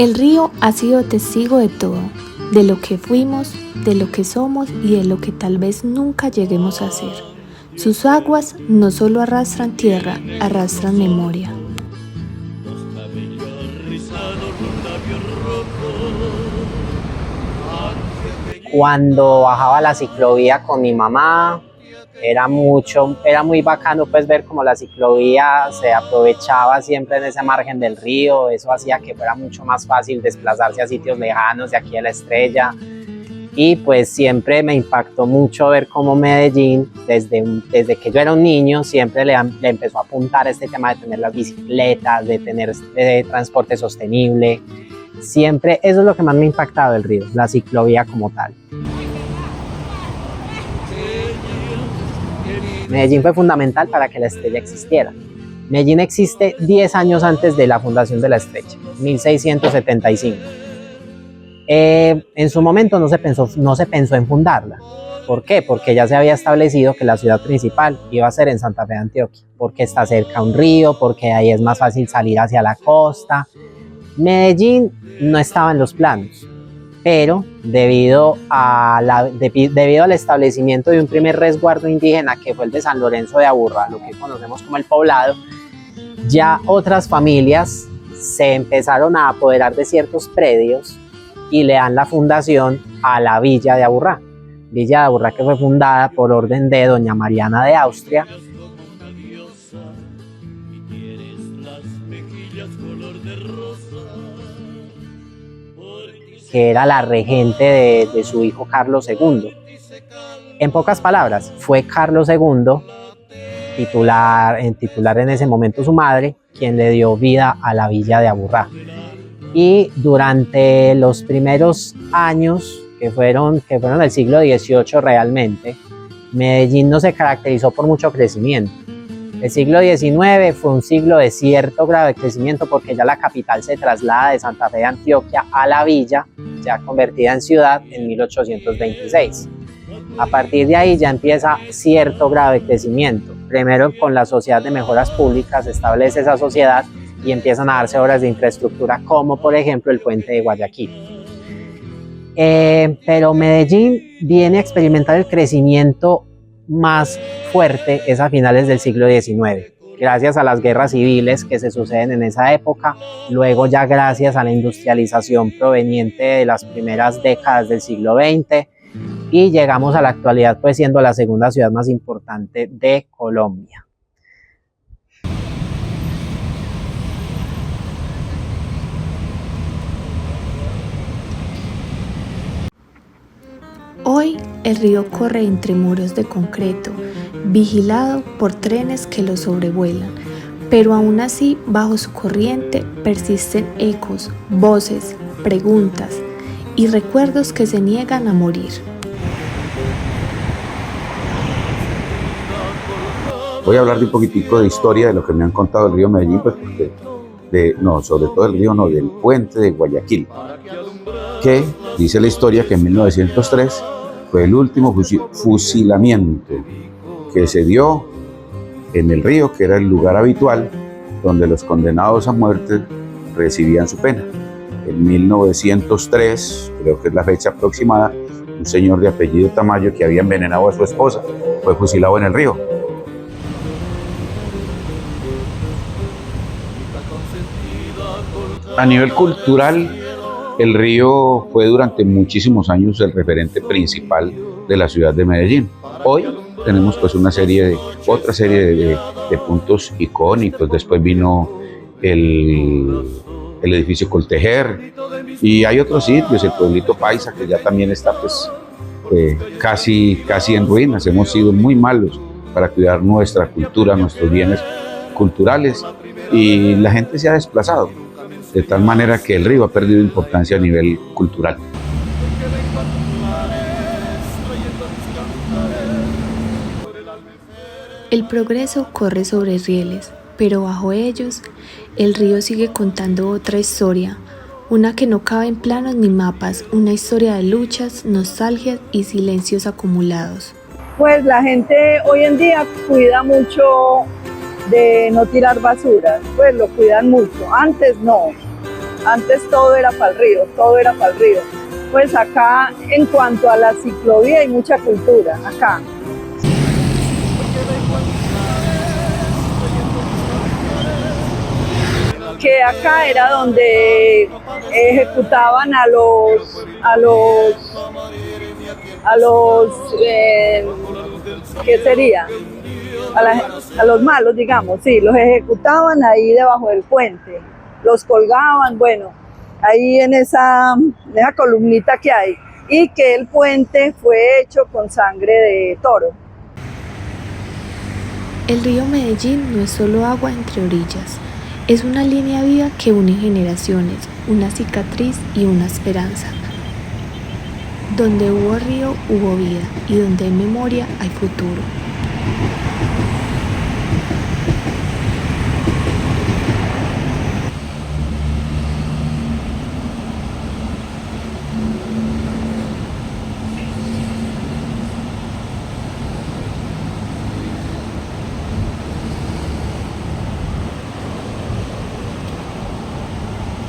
El río ha sido testigo de todo, de lo que fuimos, de lo que somos y de lo que tal vez nunca lleguemos a ser. Sus aguas no solo arrastran tierra, arrastran memoria. Cuando bajaba la ciclovía con mi mamá, era muy bacano pues ver cómo la ciclovía se aprovechaba siempre en ese margen del río. Eso hacía que fuera mucho más fácil desplazarse a sitios lejanos de aquí a La Estrella. Y pues siempre me impactó mucho ver cómo Medellín, desde que yo era un niño, siempre le empezó a apuntar a este tema de tener las bicicletas, de tener transporte sostenible. Siempre, eso es lo que más me ha impactado del río, la ciclovía como tal. Medellín fue fundamental para que La Estrella existiera. Medellín existe 10 años antes de la fundación de La Estrella, 1675. En su momento no se pensó en fundarla. ¿Por qué? Porque ya se había establecido que la ciudad principal iba a ser en Santa Fe de Antioquia, porque está cerca a un río, porque ahí es más fácil salir hacia la costa. Medellín no estaba en los planos, pero debido al establecimiento de un primer resguardo indígena, que fue el de San Lorenzo de Aburrá, lo que conocemos como el Poblado, ya otras familias se empezaron a apoderar de ciertos predios y le dan la fundación a la Villa de Aburrá. Villa de Aburrá, que fue fundada por orden de doña Mariana de Austria, que era la regente de su hijo Carlos II. En pocas palabras, fue Carlos II, titular en ese momento su madre, quien le dio vida a la Villa de Aburrá. Y durante los primeros años, que fueron del siglo XVIII realmente, Medellín no se caracterizó por mucho crecimiento. El siglo XIX fue un siglo de cierto grado de crecimiento, porque ya la capital se traslada de Santa Fe de Antioquia a la villa, ya convertida en ciudad, en 1826. A partir de ahí ya empieza cierto grado de crecimiento. Primero, con la Sociedad de Mejoras Públicas se establece esa sociedad y empiezan a darse obras de infraestructura, como por ejemplo el puente de Guayaquil. Pero Medellín viene a experimentar el crecimiento más fuerte es a finales del siglo XIX, gracias a las guerras civiles que se suceden en esa época, luego ya gracias a la industrialización proveniente de las primeras décadas del siglo XX, y llegamos a la actualidad pues siendo la segunda ciudad más importante de Colombia. Hoy el río corre entre muros de concreto, vigilado por trenes que lo sobrevuelan, pero aún así bajo su corriente persisten ecos, voces, preguntas y recuerdos que se niegan a morir. Voy a hablar de un poquitico de historia de lo que me han contado del río Medellín, pues porque sobre todo del puente de Guayaquil, que dice la historia que en 1903 fue el último fusilamiento que se dio en el río, que era el lugar habitual donde los condenados a muerte recibían su pena. En 1903, creo que es la fecha aproximada, un señor de apellido Tamayo, que había envenenado a su esposa, fue fusilado en el río. A nivel cultural, el río fue durante muchísimos años el referente principal de la ciudad de Medellín. Hoy tenemos pues otra serie de puntos icónicos. Después vino el edificio Coltejer y hay otros sitios, el pueblito Paisa, que ya también está pues casi en ruinas. Hemos sido muy malos para cuidar nuestra cultura, nuestros bienes culturales, y la gente se ha desplazado, de tal manera que el río ha perdido importancia a nivel cultural. El progreso corre sobre rieles, pero bajo ellos, el río sigue contando otra historia, una que no cabe en planos ni mapas, una historia de luchas, nostalgias y silencios acumulados. Pues la gente hoy en día cuida mucho de no tirar basura, pues lo cuidan mucho. Antes no, Antes todo era para el río, todo era para el río. Pues acá, en cuanto a la ciclovía, hay mucha cultura, acá. Que acá era donde ejecutaban ¿qué sería? A los malos, digamos, sí, los ejecutaban ahí debajo del puente, los colgaban, bueno, ahí en esa columnita que hay, y que el puente fue hecho con sangre de toro. El río Medellín no es solo agua entre orillas, es una línea viva que une generaciones, una cicatriz y una esperanza. Donde hubo río, hubo vida, y donde hay memoria, hay futuro.